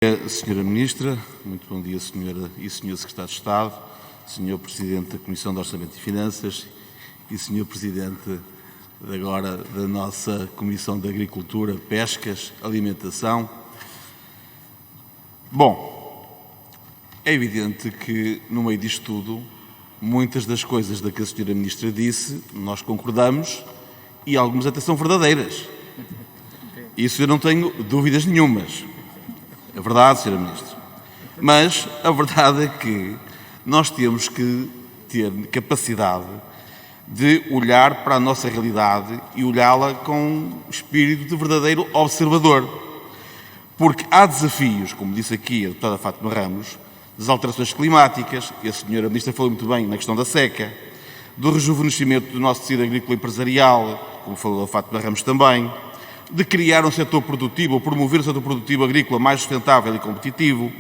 Senhora Ministra, muito bom dia, Senhora e Senhor Secretário de Estado, Senhor Presidente da Comissão de Orçamento e Finanças e Senhor Presidente agora da nossa Comissão de Agricultura, Pescas, Alimentação. Bom, é evidente que no meio disto tudo, muitas das coisas da que a Senhora Ministra disse, nós concordamos e algumas até são verdadeiras. Isso eu não tenho dúvidas nenhumas. É verdade, Sra. Ministra. Mas a verdade é que nós temos que ter capacidade de olhar para a nossa realidade e olhá-la com espírito de verdadeiro observador. Porque há desafios, como disse aqui a deputada Fátima Ramos, das alterações climáticas, e a Sra. Ministra falou muito bem na questão da seca, do rejuvenescimento do nosso tecido agrícola empresarial, como falou a Fátima Ramos também, de criar um setor produtivo ou promover um setor produtivo agrícola mais sustentável e competitivo,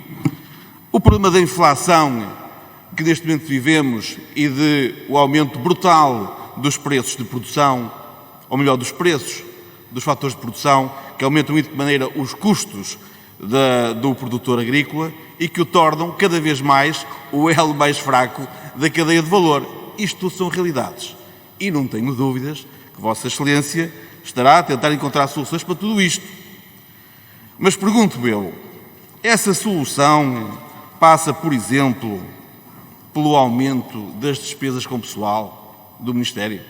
o problema da inflação que neste momento vivemos e o aumento brutal dos preços de produção, ou melhor, dos preços dos fatores de produção, que aumentam de maneira os custos do produtor agrícola e que o tornam cada vez mais o elo mais fraco da cadeia de valor. Isto são realidades. E não tenho dúvidas que Vossa Excelência estará a tentar encontrar soluções para tudo isto. Mas pergunto eu, essa solução passa, por exemplo, pelo aumento das despesas com pessoal do Ministério?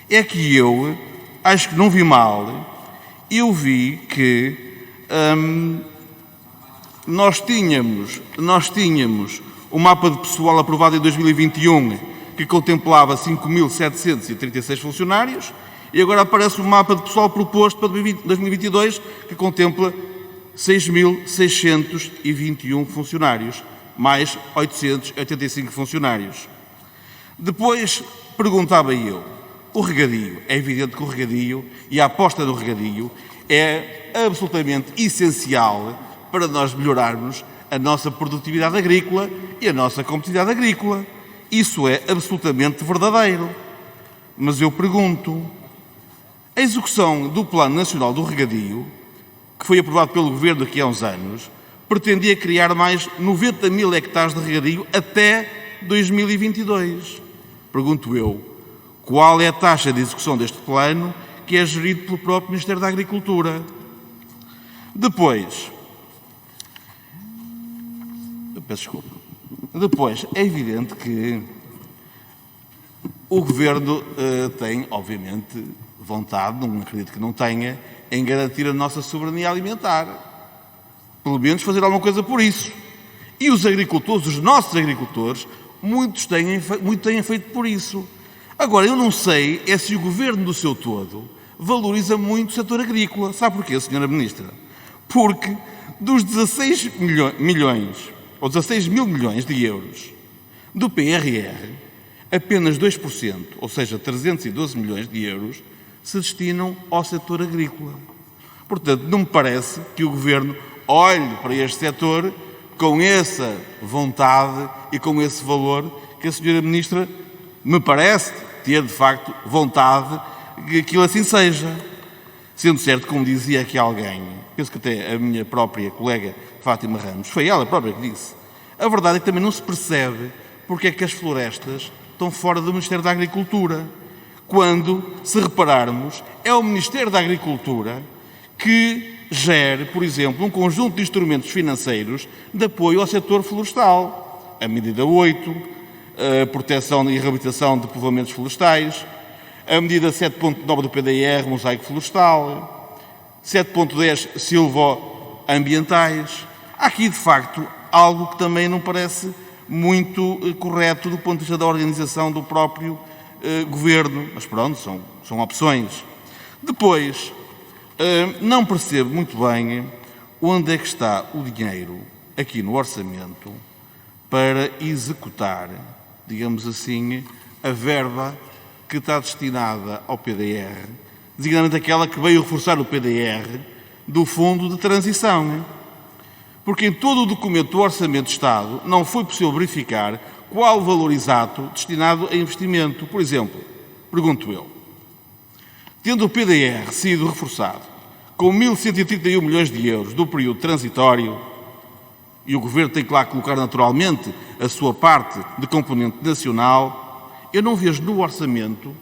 É que eu acho que não vi mal, eu vi que nós tínhamos o mapa de pessoal aprovado em 2021 que contemplava 5.736 funcionários, e agora aparece o mapa de pessoal proposto para 2022, que contempla 6.621 funcionários, mais 885 funcionários. Depois, perguntava eu, o regadio. É evidente que o regadio e a aposta no regadio é absolutamente essencial para nós melhorarmos a nossa produtividade agrícola e a nossa competitividade agrícola. Isso é absolutamente verdadeiro. Mas eu pergunto, a execução do Plano Nacional do Regadio, que foi aprovado pelo Governo aqui há uns anos, pretendia criar mais 90.000 hectares de regadio até 2022. Pergunto eu, qual é a taxa de execução deste plano que é gerido pelo próprio Ministério da Agricultura? Depois, é evidente que o Governo tem, obviamente, vontade, não acredito que não tenha, em garantir a nossa soberania alimentar. Pelo menos fazer alguma coisa por isso. E os agricultores, os nossos agricultores, muitos têm feito por isso. Agora, eu não sei se o Governo do seu todo valoriza muito o setor agrícola. Sabe porquê, Sra. Ministra? Porque dos 16 mil milhões de euros do PRR, apenas 2%, ou seja, 312 milhões de euros, se destinam ao setor agrícola. Portanto, não me parece que o Governo olhe para este setor com essa vontade e com esse valor que a Sra. Ministra me parece ter, de facto, vontade que aquilo assim seja. Sendo certo, como dizia aqui alguém, penso que até a minha própria colega Fátima Ramos, foi ela própria que disse, a verdade é que também não se percebe porque é que as florestas estão fora do Ministério da Agricultura. Quando, se repararmos, é o Ministério da Agricultura que gere, por exemplo, um conjunto de instrumentos financeiros de apoio ao setor florestal. A medida 8, a proteção e reabilitação de povoamentos florestais, a medida 7.9 do PDR, mosaico florestal, 7.10 silvoambientais. Há aqui, de facto, algo que também não parece muito correto do ponto de vista da organização do próprio Governo, mas pronto, são opções. Depois, não percebo muito bem onde é que está o dinheiro aqui no orçamento para executar, digamos assim, a verba que está destinada ao PDR, designadamente aquela que veio reforçar o PDR do Fundo de Transição. Porque em todo o documento do Orçamento de Estado não foi possível verificar qual o valor exato destinado a investimento. Por exemplo, pergunto eu, tendo o PDR sido reforçado com 1.131 milhões de euros do período transitório, e o Governo tem que lá colocar naturalmente a sua parte de componente nacional, eu não vejo no orçamento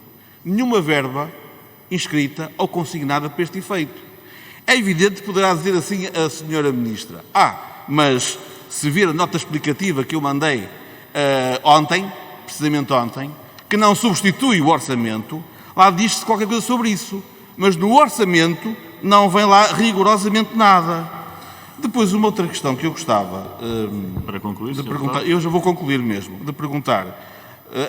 nenhuma verba inscrita ou consignada para este efeito. É evidente que poderá dizer assim a senhora Ministra: mas se vir a nota explicativa que eu mandei ontem, precisamente ontem, que não substitui o orçamento, lá diz-se qualquer coisa sobre isso, mas no orçamento não vem lá rigorosamente nada. Depois, uma outra questão que eu gostava para concluir, de perguntar, eu já vou concluir mesmo, de perguntar.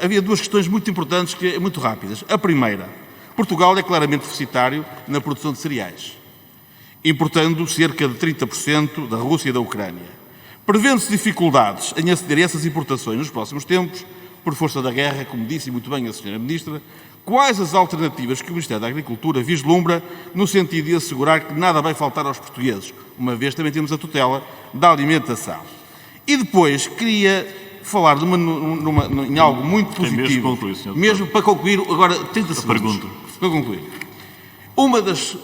Havia duas questões muito importantes, muito rápidas. A primeira: Portugal é claramente deficitário na produção de cereais, importando cerca de 30% da Rússia e da Ucrânia. Prevendo-se dificuldades em aceder a essas importações nos próximos tempos, por força da guerra, como disse muito bem a senhora Ministra, quais as alternativas que o Ministério da Agricultura vislumbra no sentido de assegurar que nada vai faltar aos portugueses, uma vez também temos a tutela da alimentação? E depois queria falar em algo muito positivo, mesmo para concluir, agora 30 segundos, para concluir. Uma das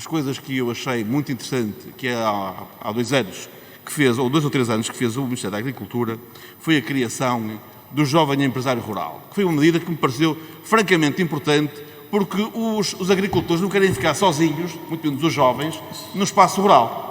coisas que eu achei muito interessante, que há 2 anos que fez, ou 2 ou 3 anos que fez o Ministério da Agricultura, foi a criação do Jovem Empresário Rural, que foi uma medida que me pareceu francamente importante, porque os agricultores não querem ficar sozinhos, muito menos os jovens, no espaço rural.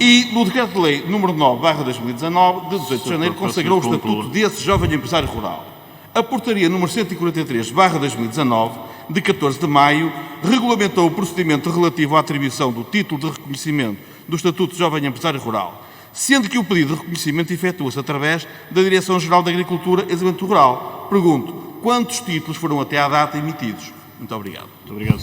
E no Decreto-Lei número 9/2019, de 18 de janeiro, consagrou o estatuto desse Jovem Empresário Rural. A portaria número 143/2019, de 14 de maio, regulamentou o procedimento relativo à atribuição do título de reconhecimento do Estatuto de Jovem Empresário Rural, sendo que o pedido de reconhecimento efetua-se através da Direção-Geral da Agricultura e Desenvolvimento Rural. Pergunto: quantos títulos foram até à data emitidos? Muito obrigado. Muito obrigado.